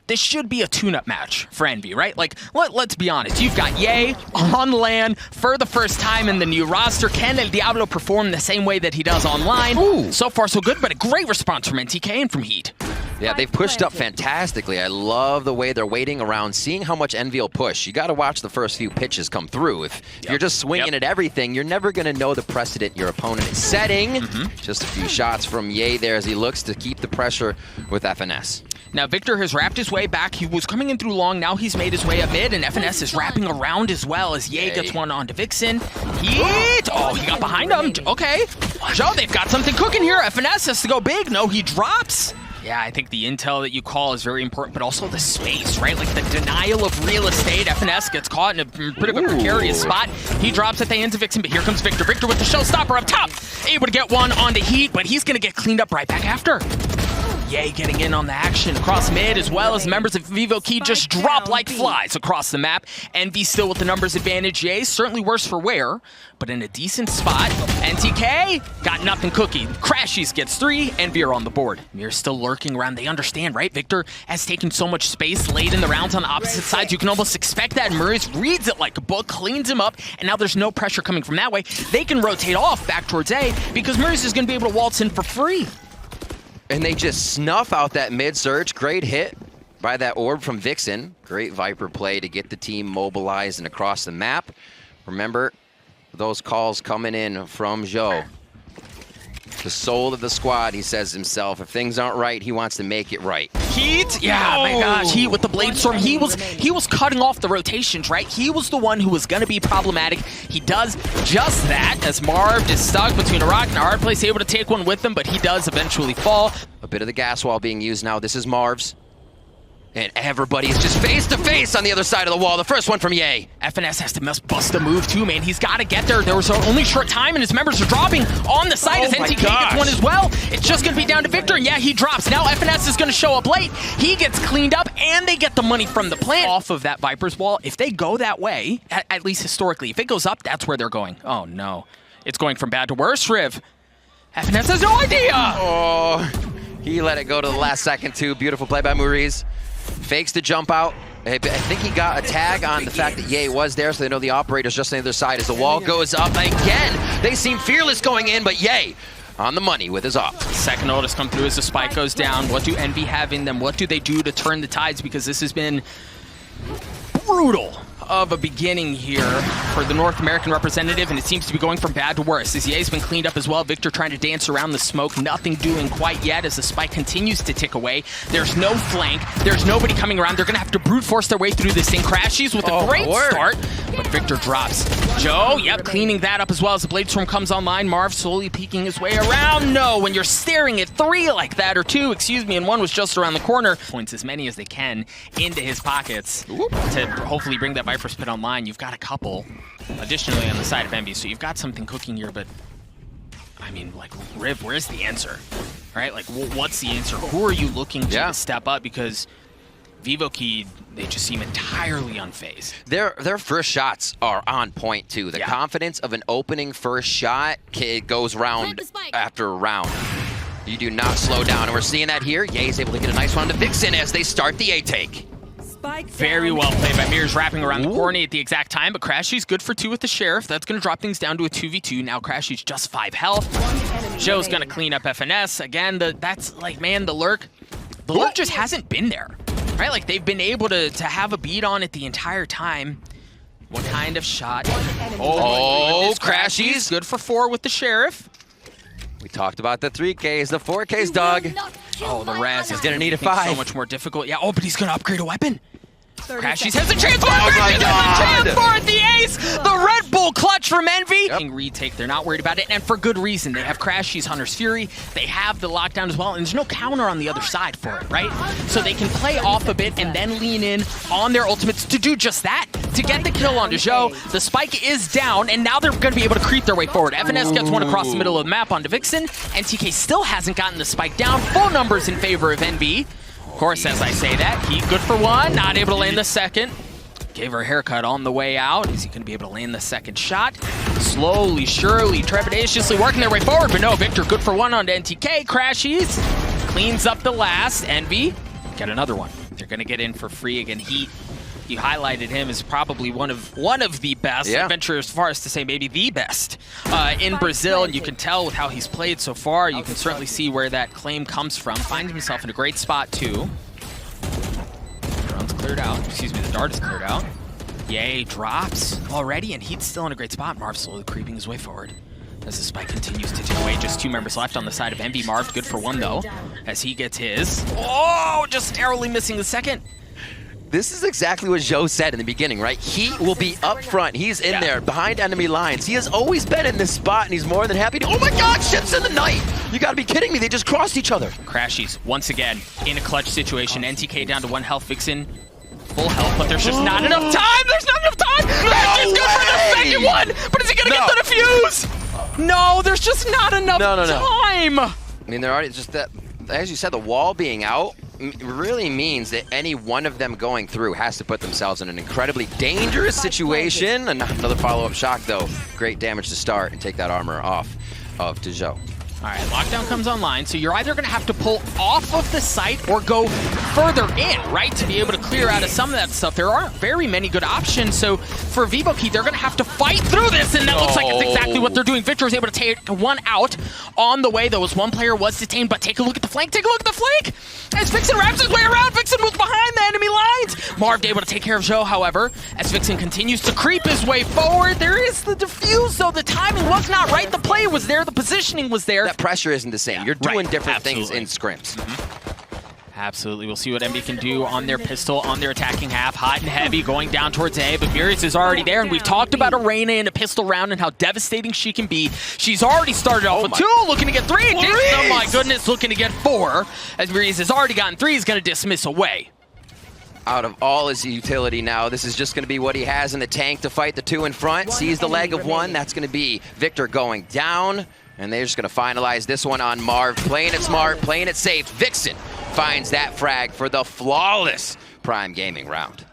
this should be a tune-up match for Envy, right? Like, let's be honest. You've got Ye on LAN for the first time in the new roster. Can El Diablo perform the same way that he does online? Ooh. So far, so good, but a great response from NTK and from Heat. Yeah, they've pushed up fantastically. I love the way they're waiting around, seeing how much Envy will push. You got to watch the first few pitches come through. If you're just swinging at everything, you're never going to know the precedent your opponent is setting. Just a few shots from Ye there as he looks to keep the pressure with FNS. Now, Victor has wrapped his way back. He was coming in through long. Now he's made his way up mid, and FNS is wrapping around as well as Ye gets one onto Vixen. Heat! Oh, he got behind him. Okay. Joe, they've got something cooking here. FNS has to go big. No, he drops. Yeah, I think the intel that you call is very important, but also the space, right? Like the denial of real estate. FNS gets caught in a bit of a precarious spot. He drops at the hands of Vixen, but here comes Victor. Victor with the showstopper up top. Able to get one onto Heat, but he's going to get cleaned up right back after. Ye getting in on the action across mid, as well as members of Vivo Key just drop like flies across the map. Envy still with the numbers advantage. Ye certainly worse for wear, but in a decent spot. NTK got nothing cooking. Crashies gets 3, Envy are on the board. Mir's still lurking around. They understand, right? Victor has taken so much space late in the rounds on opposite sides. You can almost expect that. Murray's reads it like a book, cleans him up, and now there's no pressure coming from that way. They can rotate off back towards A because Murray's is going to be able to waltz in for free. And they just snuff out that mid-surge. Great hit by that orb from Vixen. Great Viper play to get the team mobilized and across the map. Remember, those calls coming in from Joe. The soul of the squad, he says himself. If things aren't right, he wants to make it right. Heat? Yeah, my gosh, Heat with the Blade Storm. He was cutting off the rotations, right? He was the one who was going to be problematic. He does just that as Marved is stuck between a rock and a hard place, able to take one with him, but he does eventually fall. A bit of the gas wall being used now. This is Marv's. And everybody is just face to face on the other side of the wall. The first one from Ye. FNS has to bust a move too, man. He's got to get there. There was only short time, and his members are dropping on the side as NTK gets one as well. It's just going to be down to Victor, and yeah, he drops. Now FNS is going to show up late. He gets cleaned up, and they get the money from the plant off of that Viper's wall. If they go that way, at least historically, if it goes up, that's where they're going. Oh, no. It's going from bad to worse, Riv. FNS has no idea. Oh, he let it go to the last second, too. Beautiful play by Maurice. Fakes to jump out. I think he got a tag on the fact that Ye was there, so they know the operator's just on the other side. As the wall goes up again, they seem fearless going in, but Ye on the money with his off. Second notice come through as the spike goes down. What do Envy have in them? What do they do to turn the tides? Because this has been brutal of a beginning here for the North American representative, and it seems to be going from bad to worse. As Ye's been cleaned up as well. Victor trying to dance around the smoke, nothing doing quite yet as the spike continues to tick away. There's no flank, there's nobody coming around. They're gonna have to brute force their way through this thing. Crashies with a great start, but Victor drops. Joe, cleaning that up as well as the Blade Storm comes online. Marv slowly peeking his way around. No, when you're staring at 3 like that, or 2, excuse me, and 1 was just around the corner. Points as many as they can into his pockets to hopefully bring that Viper spit online. You've got a couple additionally on the side of Envy, so you've got something cooking here, but I mean, like, Riv, where's the answer? Right? Like, what's the answer? Who are you looking to step up? Because Vivo Key, they just seem entirely unfazed. Their first shots are on point, too. The confidence of an opening first shot goes round after round. You do not slow down, and we're seeing that here. Ye's able to get a nice one to Vixen as they start the A-take. Very well played by Mirrors, wrapping around the corner at the exact time, but Crashy's good for 2 with the Sheriff. That's going to drop things down to a 2v2. Now Crashy's just 5 health. Joe's going to clean up FNS. Again, that's like, man, the lurk just hasn't been there, right? Like, they've been able to have a beat on it the entire time. What kind of shot? Oh, Crashy's good for 4 with the Sheriff. We talked about the 3Ks, the 4Ks, Doug. Oh, the Raz is gonna need a 5. So much more difficult. Yeah, but he's gonna upgrade a weapon. Crashies has a chance for the ace! The Red Bull clutch from Envy! Retake, they're not worried about it, and for good reason. They have Crashies, Hunter's Fury, they have the lockdown as well, and there's no counter on the other side for it, right? So they can play off a bit and then lean in on their ultimates to do just that, to get the kill onto Joe. The spike is down, and now they're gonna be able to creep their way forward. FNS gets one across the middle of the map onto Vixen, and TK still hasn't gotten the spike down. Full numbers in favor of Envy. Of course, as I say that, Heat good for 1, not able to land the second. Gave her a haircut on the way out. Is he going to be able to land the second shot? Slowly, surely, trepidatiously working their way forward, but no, Victor good for 1 onto NTK. Crashies cleans up the last. Envy, get another one. They're They're going to get in for free again. Heat, you highlighted him as probably one of the best. Yeah. Venture as far as to say maybe the best in Brazil, and you can tell with how he's played so far. You can certainly see where that claim comes from. Finds himself in a great spot too. Drone's cleared out. Excuse me, the dart is cleared out. Yay, drops already, and Heat's still in a great spot. Marv slowly creeping his way forward as the spike continues to take away. Just 2 members left on the side of Envy. Marv good for 1 though, as he gets his. Oh, just narrowly missing the second. This is exactly what Joe said in the beginning, right? He will be up front. He's in there behind enemy lines. He has always been in this spot, and he's more than happy to. Oh my God, ships in the night! You gotta be kidding me, they just crossed each other. Crashies, once again, in a clutch situation. NTK down to 1 health. Vixen, full health, but there's just not enough time! There's not enough time! Match is good for the second one! But is he gonna get the defuse? No, there's just not enough time! I mean, they're already just that, as you said, the wall being out really means that any one of them going through has to put themselves in an incredibly dangerous situation. Another follow-up shock, though. Great damage to start and take that armor off of Joe. All right, lockdown comes online, so you're either going to have to pull off of the site or go further in, right, to be able to clear out of some of that stuff. There aren't very many good options, so for Vivo Key, they're going to have to fight through this, and that looks like it's exactly what they're doing. Victor was able to take 1 out on the way. There was 1 player was detained, but take a look at the flank. Take a look at the flank! As Vixen wraps his way around, Vixen moves behind the enemy lines. Marv able to take care of Joe, however, as Vixen continues to creep his way forward. There is the defuse, though. The timing was not right. The play was there. The positioning was there. That pressure isn't the same. You're doing different things in scrims. Absolutely. We'll see what MB can do on their pistol, on their attacking half. Hot and heavy going down towards A, but Murius is already there, and we've talked about Arena in a pistol round and how devastating she can be. She's already started off with 2, looking to get 3. Oh my goodness, looking to get 4. As Murius has already gotten 3, he's going to dismiss away. Out of all his utility now, this is just going to be what he has in the tank to fight the 2 in front. Sees the leg of 1. That's going to be Victor going down. And they're just going to finalize this one on Marv. Playing it smart, playing it safe. Vixen finds that frag for the flawless Prime Gaming round.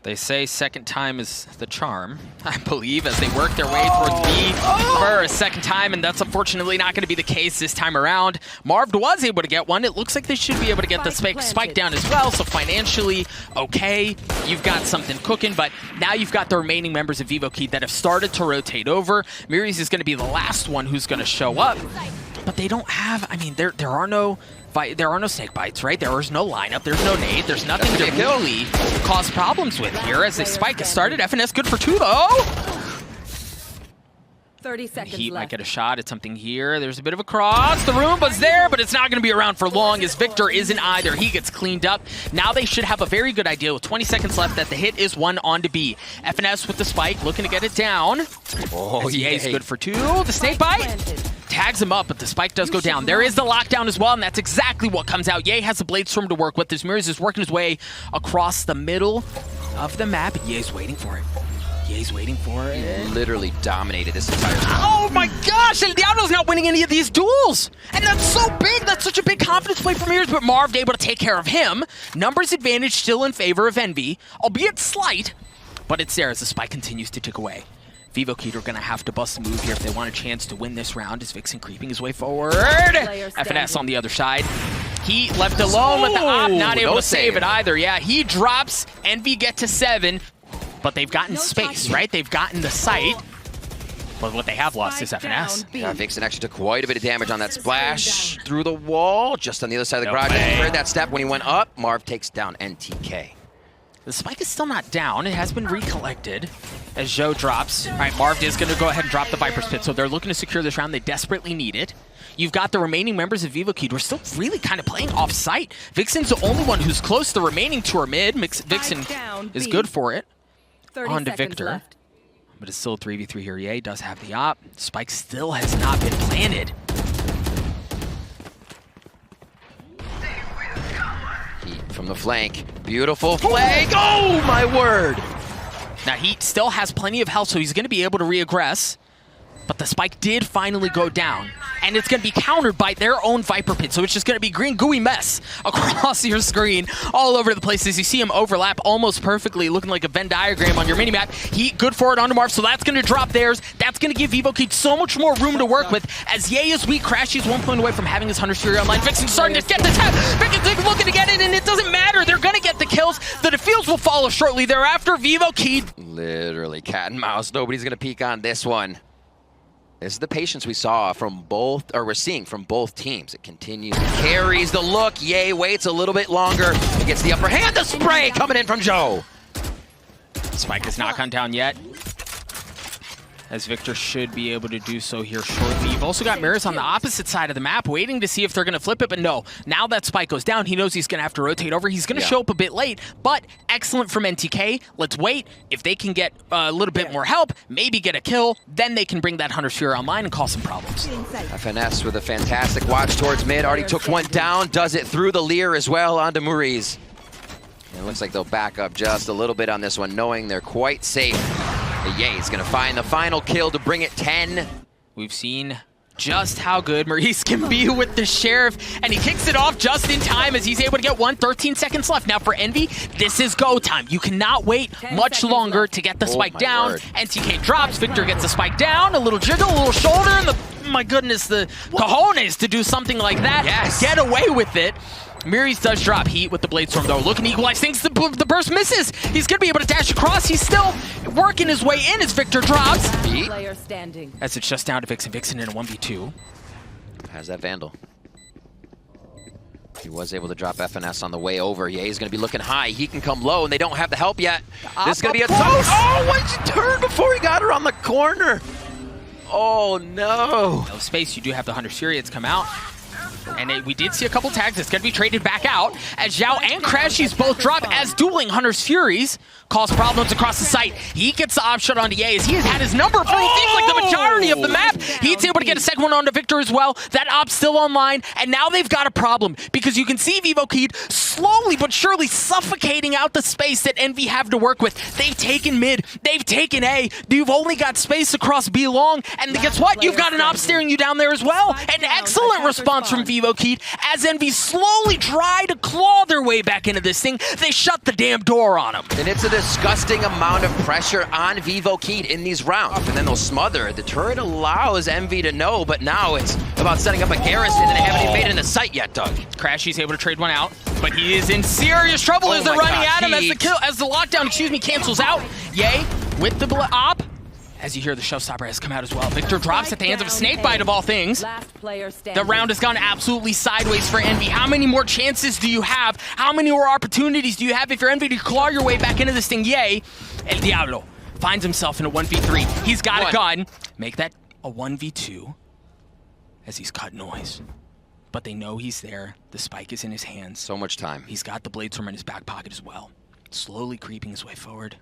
They say second time is the charm, I believe, as they work their way towards B for a second time, and that's unfortunately not going to be the case this time around. Marved was able to get 1. It looks like they should be able to get the spike down as well, so financially, okay, you've got something cooking, but now you've got the remaining members of Vivo Key that have started to rotate over. Murius is going to be the last one who's going to show up, but they don't have, I mean, there are no snake bites, right? There is no lineup, there's no nade, there's nothing to really cause problems with here as they spike has started. FNS good for 2 though. 30 seconds Heat left. might get a shot at something here. There's a bit of a cross. The Roomba's there, but it's not going to be around for long as Victor isn't either. He gets cleaned up. Now they should have a very good idea with 20 seconds left that the hit is 1 on to B. FNS with the spike, looking to get it down. Oh, yeah, he's good for 2. The snake bite tags him up, but the spike does go down. There is the lockdown as well, and that's exactly what comes out. Ye has a blade storm to work with. As Murius is working his way across the middle of the map. Ye's waiting for it. Ye's waiting for it. He literally dominated this entire time. Oh my gosh, El Diablo's not winning any of these duels. And that's so big. That's such a big confidence play for Murius, but Marv able to take care of him. Numbers advantage still in favor of Envy, albeit slight, but it's there as the spike continues to tick away. Vivo Key are going to have to bust a move here if they want a chance to win this round as Vixen creeping his way forward. FNS on the other side. He left alone with the op, not able to save it either. Yeah, he drops. Envy get to 7, but they've gotten space, right? They've gotten the site. But what they have lost is FNS. Yeah, Vixen actually took quite a bit of damage on that splash through the wall, just on the other side of the garage. He heard that step when he went up. Marv takes down NTK. The spike is still not down. It has been recollected as Joe drops. All right, Marv is going to go ahead and drop the Viper's Pit, so they're looking to secure this round. They desperately need it. You've got the remaining members of Vivo Key who are still really kind of playing off-site. Vixen's the only one who's close. The remaining 2 are mid. Vixen is good for it. On to Victor. Left. But it's still a 3v3 here. Ye does have the op. Spike still has not been planted. From the flank. Beautiful flank. Oh, my word. Now, Heat still has plenty of health, so he's going to be able to re-aggress. But the spike did finally go down. and it's going to be countered by their own Viper Pit. So it's just going to be green gooey mess across your screen all over the place as you see him overlap almost perfectly, looking like a Venn diagram on your minimap. He good for it onto Marv, so that's going to drop theirs. That's going to give yvokeed so much more room to work with as Ye is weak. Crashies 1 point away from having his Hunter's Fury online. Vixen's starting to get the tap. Vixen's looking to get it, and it doesn't matter. They're going to get the kills. The defuse will follow shortly thereafter. yvokeed. Literally cat and mouse. Nobody's going to peek on this one. This is the patience we saw from both, or we're seeing from both teams. It continues, carries the look. Ye waits a little bit longer. He gets the upper hand. The spray coming in from Joe. Spike is not gone down yet, as Victor should be able to do so here shortly. You've also got Mirrors on the opposite side of the map waiting to see if they're going to flip it, but no. Now that Spike goes down, he knows he's going to have to rotate over. He's going to show up a bit late, but excellent from NTK. Let's wait. If they can get a little bit more help, maybe get a kill, then they can bring that Hunter's Fury online and cause some problems. FNS with a fantastic watch towards mid. Already took one down, does it through the Lear as well onto Maurice. It looks like they'll back up just a little bit on this one, knowing they're quite safe. Ye's gonna find the final kill to bring it 10. We've seen just how good Maurice can be with the Sheriff, and he kicks it off just in time as he's able to get 13 seconds left. Now for Envy, this is go time. You cannot wait much longer to get the spike down. Word. NTK drops, Victor gets the spike down, a little jiggle, a little shoulder, and my goodness, the cojones to do something like that. Yes. Get away with it. Maurice does drop heat with the Blade Storm though. Looking to equalize things, the burst misses. He's gonna be able to dash across. He's still working his way in as Victor drops. Player standing. As it's just down to Vixen. Vixen in a 1v2. Has that Vandal. He was able to drop FNS on the way over. Yeah, he's gonna be looking high. He can come low and they don't have the help yet. This is gonna be a tough. Oh, why did you turn before he got her on the corner? Oh no. No space, you do have the Hunter's Fury. It's come out. And we did see a couple tags. It's going to be traded back out as Zhao and Crashies both drop as dueling Hunter's Furies cause problems across the site. He gets the op shot onto Ye as he has had his number for it seems like the majority of the map. He's able to get a second one onto Victor as well. That op's still online, and now they've got a problem because you can see yvokeed slowly but surely suffocating out the space that Envy have to work with. They've taken mid, they've taken A. You've only got space across B long, and guess what? You've got an op staring you down there as well. An excellent response from yvokeed as Envy slowly try to claw their way back into this thing. They shut the damn door on them. And it's a disgusting amount of pressure on yvokeed in these rounds. And then they'll smother. The turret allows Envy to know, but now it's about setting up a garrison and they haven't even made it in the site yet, Doug. Crashies able to trade one out, but he is in serious trouble as they're running at him as the lockdown, cancels out. Ye with the op. As you hear, the showstopper has come out as well. Victor drops at the hands of a snakebite of all things. The round has gone absolutely sideways for Envy. How many more chances do you have? How many more opportunities do you have if you're Envy to claw your way back into this thing? Yay. El Diablo finds himself in a 1v3. He's got a gun. Make that a 1v2 as he's cut noise. But they know he's there. The spike is in his hands. So much time. He's got the Blade Storm in his back pocket as well. Slowly creeping his way forward.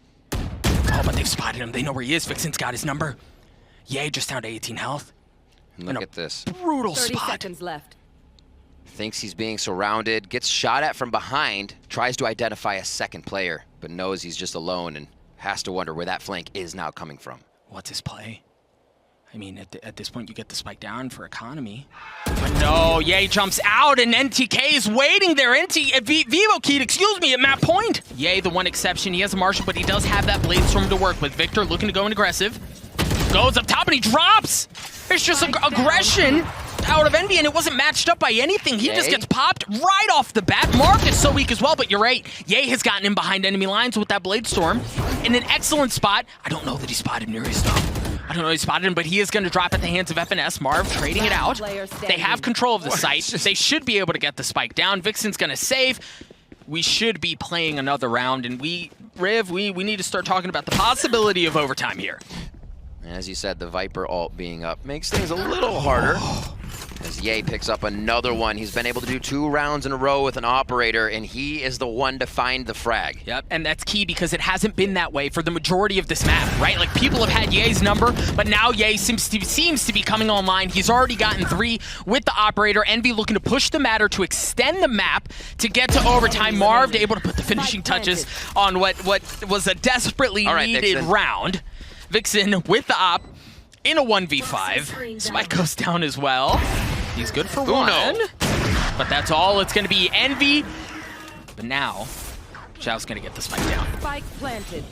Oh, but they've spotted him. They know where he is. Vixen's got his number. Yay, just down to 18 health. Look at this. Brutal 30 spot. seconds left. Thinks he's being surrounded, gets shot at from behind, tries to identify a second player, but knows he's just alone and has to wonder where that flank is now coming from. What's his play? I mean, at this point, you get the spike down for economy. But no, Ye jumps out, and NTK is waiting there. yvokeed, excuse me, at map point. Ye, the one exception. He has a Marshal, but he does have that Blade Storm to work with. Victor looking to go in aggressive. Goes up top, and he drops. It's just aggression out of Envy, and it wasn't matched up by anything. He just gets popped right off the bat. Marved is so weak as well, but you're right. Ye has gotten in behind enemy lines with that Blade Storm in an excellent spot. I don't know that he spotted Nereus, though. I don't know if he spotted him, but he is going to drop at the hands of FNS. Marv trading it out. They have control of the site. They should be able to get the spike down. Vixen's going to save. We should be playing another round, and Riv, we need to start talking about the possibility of overtime here. As you said, the Viper ult being up makes things a little harder. As Ye picks up another one. He's been able to do 2 rounds in a row with an operator, and he is the one to find the frag. Yep, and that's key because it hasn't been that way for the majority of this map, right? Like, people have had Ye's number, but now Ye seems to be coming online. He's already gotten 3 with the operator. Envy looking to push the matter to extend the map to get to overtime. Marved able to put the finishing touches on what was a desperately needed round. Vixen with the op. in a 1v5. Spike goes down as well. He's good for one. But that's all it's going to be. Envy. But now, Zhao's going to get the spike down. Spike planted.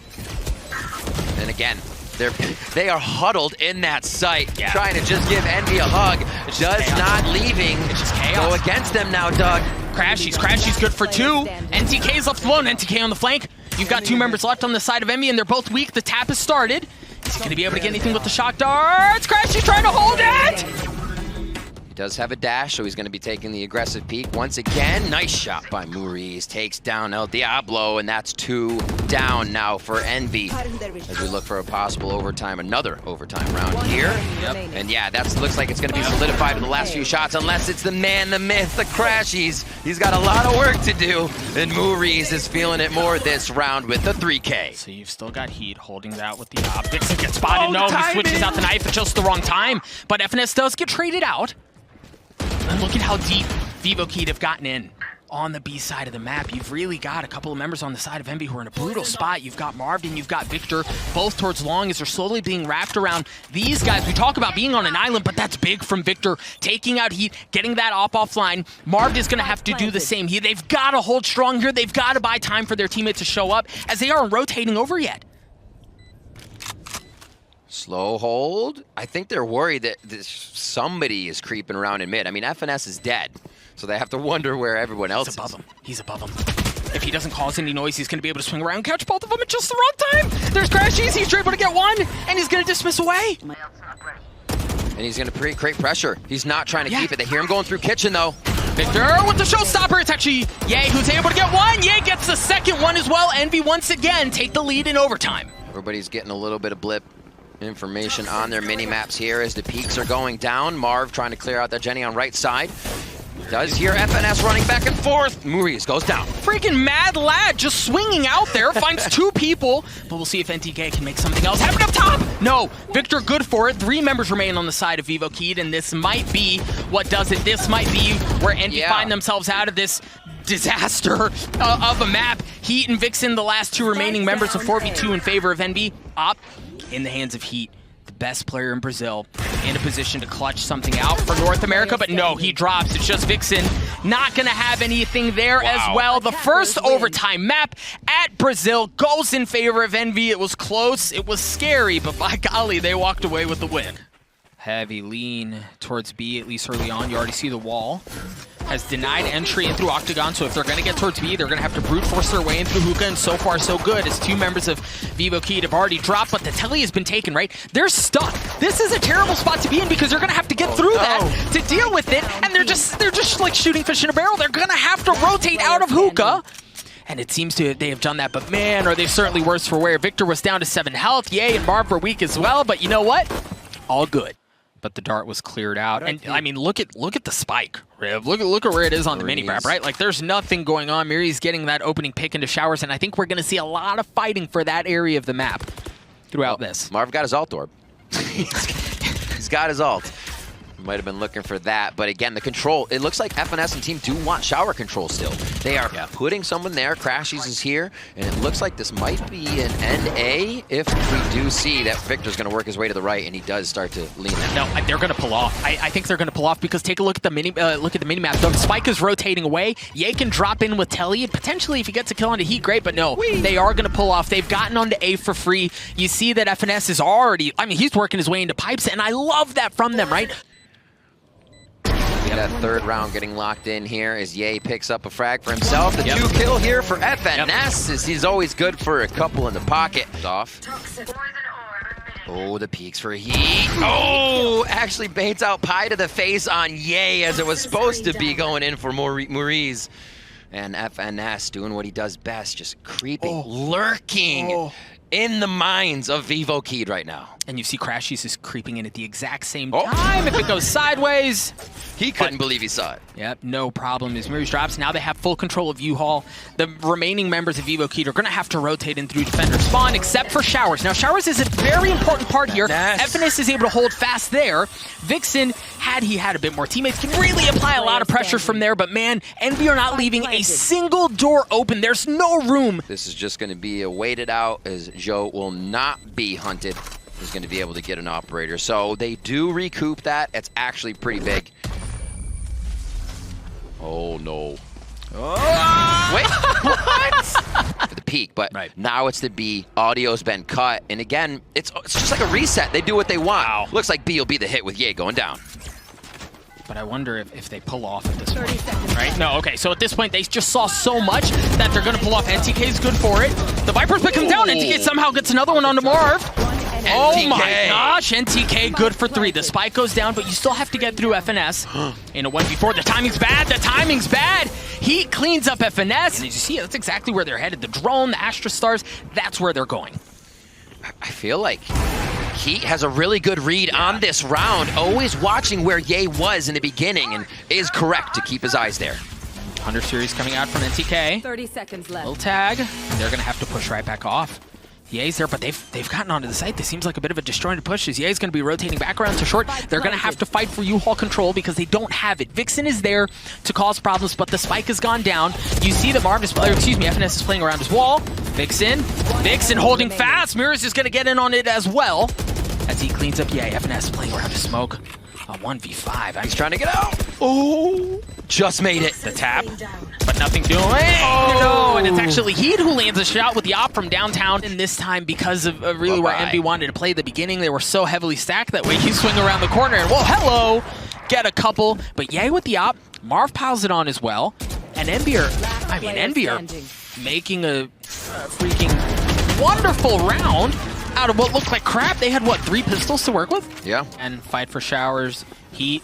And again, they are huddled in that site, trying to just give Envy a hug. Just not leaving. It's just chaos. Go against them now, Doug. Crashies good for two. NTK's left alone. NTK on the flank. You've got two members left on the side of Envy, and they're both weak. The tap has started. He's going to be able to get anything with the shock darts. Crashies trying to hold it. Does have a dash, so he's going to be taking the aggressive peek once again. Nice shot by Maurice. Takes down El Diablo, and that's 2 down now for Envy. As we look for a possible overtime, another overtime round here. And yeah, that looks like it's going to be solidified in the last few shots, unless it's the man, the myth, the Crashies. He's got a lot of work to do, and Maurice is feeling it more this round with the 3K. So you've still got Heat holding that with the optics and gets spotted. No, he switches out the knife at just the wrong time. But FNS does get traded out. And look at how deep Vivo Kid have gotten in on the B side of the map. You've really got a couple of members on the side of Envy who are in a brutal spot. You've got Marved and you've got Victor, both towards long as they're slowly being wrapped around these guys. We talk about being on an island, but that's big from Victor. Taking out Heat, getting that offline. Marved is going to have to do the same. They've got to hold strong here. They've got to buy time for their teammates to show up as they aren't rotating over yet. Slow hold. I think they're worried that somebody is creeping around in mid. I mean, FNS is dead, so they have to wonder where everyone else is. He's above him. If he doesn't cause any noise, he's going to be able to swing around and catch both of them at just the wrong time. There's Crashies. He's able to get one, and he's going to dismiss away. And he's going to create pressure. He's not trying to keep it. They hear him going through kitchen, though. Victor with the showstopper. It's actually Ye who's able to get one. Ye gets the second one as well. Envy once again take the lead in overtime. Everybody's getting a little bit of blip information on their mini-maps here as the peaks are going down. Marv trying to clear out that Jenny on right side. Does hear FNS running back and forth. Maurice goes down. Freaking mad lad just swinging out there. Finds 2 people. But we'll see if NTK can make something else happen up top. No. Victor good for it. 3 members remain on the side of Vivo Kid, and this might be what does it. This might be where Envy find themselves out of this disaster of a map. Heat and Vixen, the last 2 remaining members of 4v2 in favor of Envy. Up in the hands of Heat, the best player in Brazil, in a position to clutch something out for North America, but no, he drops. It's just Vixen. Not going to have anything there as well. The first overtime map at Brazil goes in favor of Envy. It was close, it was scary, but by golly, they walked away with the win. Heavy lean towards B, at least early on. You already see the wall has denied entry in through Octagon, so if they're going to get towards B, they're going to have to brute force their way in through Hookah, and so far so good as 2 members of Vivo Kid have already dropped, but the telly has been taken, right? They're stuck. This is a terrible spot to be in because they're going to have to get through that to deal with it, and they're just like shooting fish in a barrel. They're going to have to rotate out of Hookah. And it seems to they have done that, but man, are they certainly worse for wear. Victor was down to 7 health. Ye and Marv were weak as well, but you know what? All good. But the dart was cleared out, and I mean, look at the spike, Riv. Look at where it is on the mini map, right? Like, there's nothing going on. Miri's getting that opening pick into showers, and I think we're going to see a lot of fighting for that area of the map throughout this. Marv got his ult orb. He's got his ult. Might have been looking for that, but again, the control, it looks like FNS and team do want shower control still. They are putting someone there. Crashies is here, and it looks like this might be an NA if we do see that Victor's going to work his way to the right, and he does start to lean in. No, they're going to pull off. I think they're going to pull off because take a look at the mini map. The spike is rotating away. Ye can drop in with Telly, potentially if he gets a kill onto Heat, great, but no, they are going to pull off. They've gotten onto A for free. You see that FNS is already, I mean, he's working his way into pipes, and I love that from them, right? That 3rd round getting locked in here as Ye picks up a frag for himself. The 2 kill here for FNS as he's always good for a couple in the pocket. Off. Oh, the peaks for Heat. Oh, actually baits out Pie to the face on Ye as it was supposed to be going in for Maurice. And FNS doing what he does best, just creeping, lurking in the minds of Vivo Kid right now. And you see Crashies is creeping in at the exact same time. If it goes sideways. He couldn't believe he saw it. Yep, no problem. As Miri's drops, now they have full control of U-Haul. The remaining members of Vivo Kid are going to have to rotate in through defender spawn, except for Showers. Now, Showers is a very important part here. FNS is able to hold fast there. Vixen, had he had a bit more teammates, can really apply a lot of pressure from there, but man, Envy are not leaving a single door open. There's no room. This is just going to be a waited out as Joe will not be hunted is going to be able to get an operator. So they do recoup that. It's actually pretty big. Oh, no. Oh. Wait, what? For the peak, but now it's the B. Audio's been cut, and again, it's just like a reset. They do what they want. Wow. Looks like B will be the hit with Ye going down. But I wonder if they pull off at this point, right? No, okay, so at this point, they just saw so much that they're going to pull off. NTK's good for it. The Vipers pick him down. NTK somehow gets another one onto Marv. Oh my gosh, NTK good for 3. The spike goes down, but you still have to get through FNS in a 1v4. The timing's bad. The timing's bad. He cleans up FNS. And as you see, that's exactly where they're headed. The drone, the Astra Stars, that's where they're going. I feel like Heat has a really good read on this round, always watching where Ye was in the beginning, and is correct to keep his eyes there. 100 series coming out from NTK. 30 seconds left. Little tag. They're going to have to push right back off. Ye's there, but they've gotten onto the site. This seems like a bit of a disjointed push as Ye's going to be rotating back around to short. They're going to have to fight for U-Haul control because they don't have it. Vixen is there to cause problems, but the spike has gone down. You see that FNS is playing around his wall. Vixen holding fast. Mirrors is going to get in on it as well as he cleans up Ye. FNS playing around his smoke. A 1v5. He's trying to get out. Oh, just made it. The tap, but nothing doing. Oh no, and it's actually Heat who lands a shot with the op from downtown. And this time, because of really where MB wanted to play at the beginning, they were so heavily stacked that way. You swing around the corner and, well, hello, get a couple. But Ye with the op, Marv piles it on as well. And Envy are making a freaking wonderful round out of what looked like crap. They had, what, 3 pistols to work with? Yeah. And fight for showers, Heat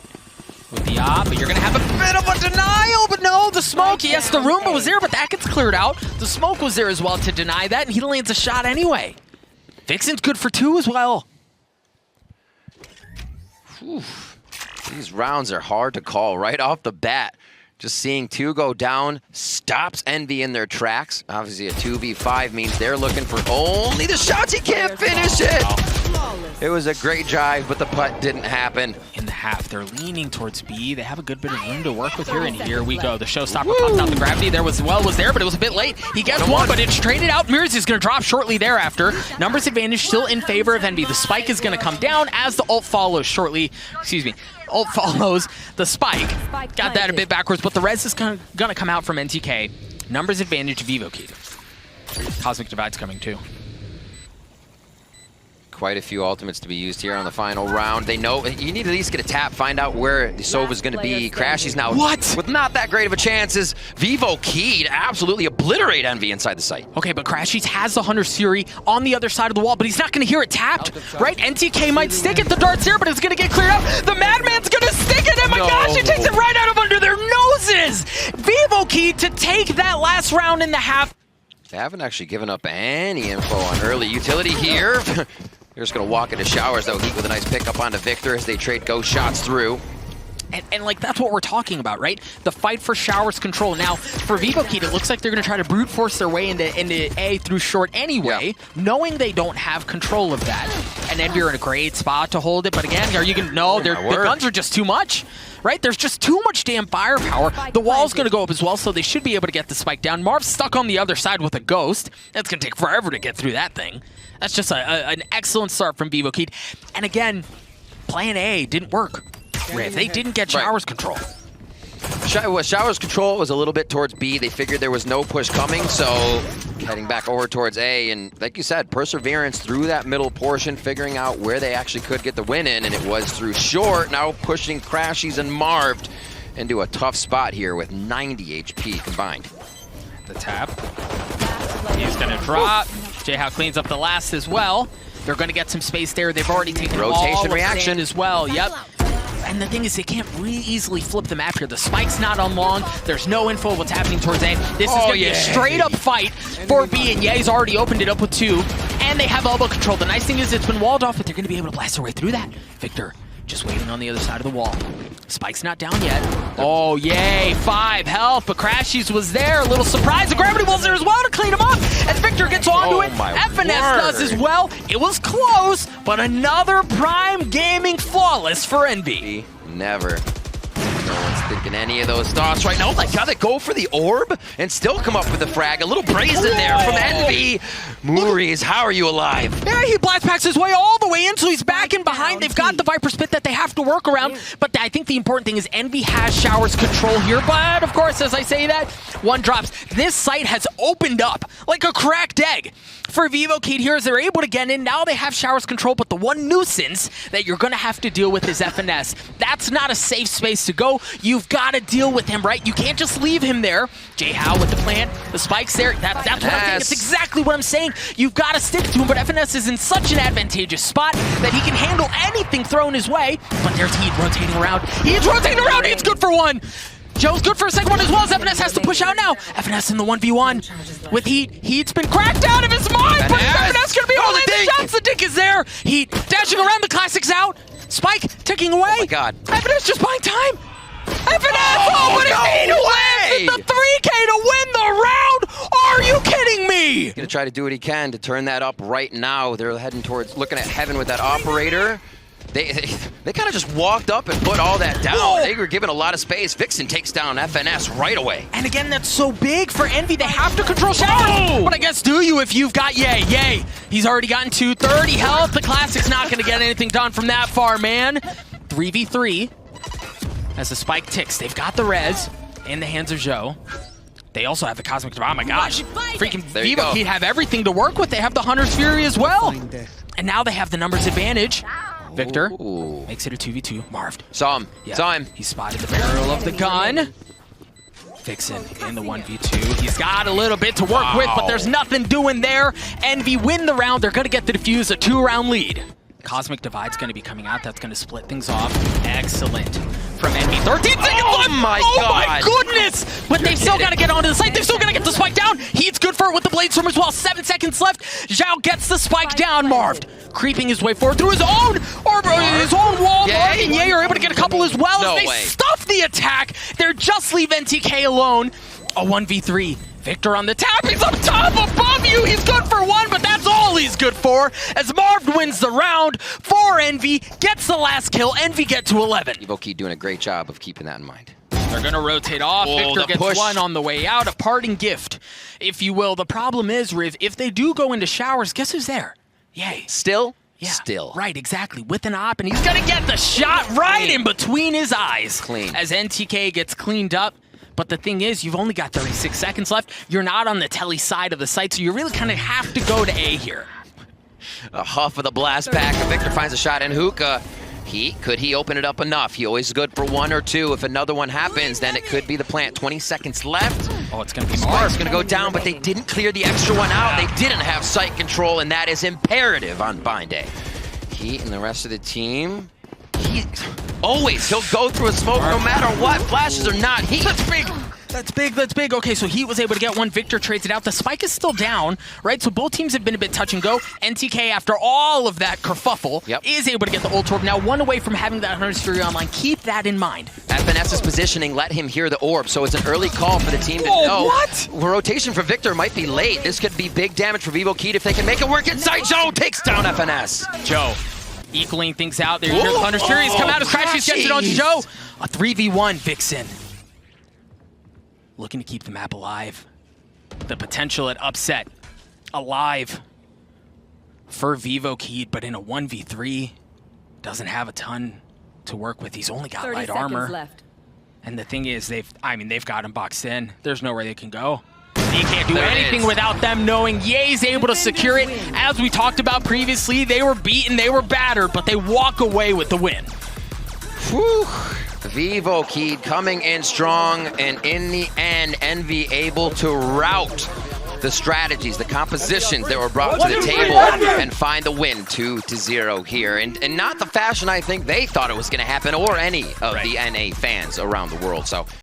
with the op, but you're going to have a bit of a denial, but no, the smoke. Yes, the Roomba was there, but that gets cleared out. The smoke was there as well to deny that, and he lands a shot anyway. Vixen's good for 2 as well. Whew. These rounds are hard to call right off the bat. Just seeing 2 go down stops Envy in their tracks. Obviously, a 2v5 means they're looking for only the shots. He can't finish it. It was a great drive, but the putt didn't happen. In the half, they're leaning towards B. They have a good bit of room to work with here, and here we go. The showstopper popped out the gravity. There was there, but it was a bit late. He gets one, but it's traded out. Mirrors is going to drop shortly thereafter. Numbers advantage still in favor of Envy. The spike is going to come down as the ult follows shortly. Excuse me. Ult follows the spike. Got that a bit backwards, but the res is going to come out from NTK. Numbers advantage Vivo key. Cosmic Divide's coming too. Quite a few ultimates to be used here on the final round. They know you need to at least get a tap, find out where the Sova's going to be. Crashies now with not that great of a chances. Vivo key to absolutely obliterate Envy inside the site. Okay, but Crashies has the Hunter Siri on the other side of the wall, but he's not going to hear it tapped, right? NTK might stick it. The dart's here, but it's going to get cleared out. The Madman's going to stick it, and my gosh, he takes it right out of under their noses. Vivo key to take that last round in the half. They haven't actually given up any info on early utility here. They're just going to walk into showers, though. Heat with a nice pickup onto Victor as they trade ghost shots through. And like, that's what we're talking about, right? The fight for showers control. Now, for Vivo Key, it looks like they're going to try to brute force their way into A through short anyway, knowing they don't have control of that. And Envy are in a great spot to hold it. But again, are you going to... No, their guns are just too much, right? There's just too much damn firepower. The wall's going to go up as well, so they should be able to get the spike down. Marv's stuck on the other side with a ghost. That's going to take forever to get through that thing. That's just an excellent start from Vivo Key. And again, plan A didn't work. Riv, they didn't get showers control. Showers control was a little bit towards B. They figured there was no push coming, so heading back over towards A. And like you said, perseverance through that middle portion, figuring out where they actually could get the win in, and it was through short. Now pushing Crashies and Marved into a tough spot here with 90 HP combined. The tap. He's going to drop. J-How cleans up the last as well. They're going to get some space there. They've already taken rotation reaction as well. Yep. And the thing is, they can't really easily flip the map here. The spike's not on long. There's no info of what's happening towards A. This is going to be a straight-up fight for B, and Ye's already opened it up with 2. And they have elbow control. The nice thing is it's been walled off, but they're going to be able to blast their way through that. Victor just waiting on the other side of the wall. Spike's not down yet. Oh, Ye, 5 health, but Crashies was there. A little surprise. The gravity was there as well to clean him up. And Victor gets onto it. FNS does as well. It was close, but another Prime Gaming flawless for Envy. Never. No one's thinking any of those thoughts right now. Oh my god, they go for the orb and still come up with the frag. A little brazen there from Envy. Moories, how are you alive? Yeah, he blast packs his way all the way in, so he's back in behind. They've got the Viper Spit that they have to work around, but I think the important thing is Envy has Shower's control here, but of course, as I say that, one drops. This site has opened up like a cracked egg for Vivo Kid here as they're able to get in. Now they have Shower's control, but the one nuisance that you're going to have to deal with is FNS. That's not a safe space to go. You've got to deal with him, right? You can't just leave him there. J-How with the plant, the spikes there. That's what I'm saying. It's exactly what I'm saying. You've got to stick to him, but FNS is in such an advantageous spot that he can handle anything thrown his way. But there's Heat rotating around. He's rotating around. He's good for one. Joe's good for a second one as well as FNS has to push out now. FNS in the 1v1 with Heat. Heat's been cracked out of his mind, but FNS gonna be able to land the shots. The Dink is there. Heat dashing around, the classics out. Spike ticking away. Oh my god. FNS just buying time. FNS, but Heat wins the 3K to win the round. Are you kidding me? Gonna try to do what he can to turn that up right now. They're heading towards, looking at heaven with that operator. They kind of just walked up and put all that down. Whoa. They were given a lot of space. Vixen takes down FNS right away. And again, that's so big for Envy. They have to control Showers. Oh. But I guess do you if you've got Yay. Yay. He's already gotten 230 health. The Classic's not going to get anything done from that far, man. 3v3 as the spike ticks. They've got the res in the hands of Joe. They also have the Cosmic... Oh my gosh. Freaking Vivo Kid have everything to work with. They have the Hunter's Fury as well. And now they have the numbers advantage. Victor makes it a 2v2. Marved. Saw him. Yeah. Saw him. He spotted the barrel of the gun. Vixen in the 1v2. He's got a little bit to work with, but there's nothing doing there. Envy win the round. They're going to get the defuse, a 2-round lead. Cosmic Divide's going to be coming out. That's going to split things off. Excellent. From Envy. 13 seconds left. Oh my goodness. But they've still got to get onto the site. They've still got to get the spike down. He's good for it with the Blade Storm as well. 7 seconds left. Zhao gets the spike down. Marved creeping his way forward through his own wall. Marved and Yay are able to get a couple as well as they stuff the attack. They're just leave NTK alone. A 1v3. Victor on the tap. He's up top above you. He's good for one, but that's all he's good for. As Marved wins the round for Envy, gets the last kill. Envy get to 11. Vivo Kid doing a great job of keeping that in mind. They're going to rotate off. Victor gets one on the way out. A parting gift, if you will. The problem is, Riv, if they do go into Showers, guess who's there? Yay. Still? Yeah. Still. Right, exactly. With an op, and he's going to get the shot right in between his eyes. Clean. As NTK gets cleaned up. But the thing is, you've only got 36 seconds left. You're not on the telly side of the site, so you really kind of have to go to A here. A huff of the blast pack. Victor finds a shot in Hookah. Could he open it up enough? He always good for 1 or 2. If another one happens, then it could be the plant. 20 seconds left. Oh, it's going to be Marv. It's going to go down, but they didn't clear the extra one out. They didn't have site control, and that is imperative on Bind Day. Heat and the rest of the team. He'll go through a smoke no matter what. Flashes or not. That's big. That's big, that's big. Okay, so Heat was able to get one. Victor trades it out. The spike is still down, right? So both teams have been a bit touch and go. NTK, after all of that kerfuffle, is able to get the ult orb. Now 1 away from having that Hunter's Fury online. Keep that in mind. FNS's positioning let him hear the orb, so it's an early call for the team to know. What? Rotation for Victor might be late. This could be big damage for Vivo Kid if they can make it work inside. Joe takes down FNS. Joe equaling things out. There's your Hunter's Fury come out as crashies gets it on Joe. A 3v1 Vixen. Looking to keep the map alive. The potential at upset alive for Vivo Kid, but in a 1v3, doesn't have a ton to work with. He's only got light armor. Left. And the thing is, they've got him boxed in. There's nowhere they can go. They can't do anything without them knowing Ye's able to secure it. As we talked about previously, they were beaten, they were battered, but they walk away with the win. Whew. Vivo Kid coming in strong, and in the end, Envy able to rout the strategies, the compositions that were brought to the table and find the win 2-0 here. And not the fashion I think they thought it was going to happen, or any of the NA fans around the world. So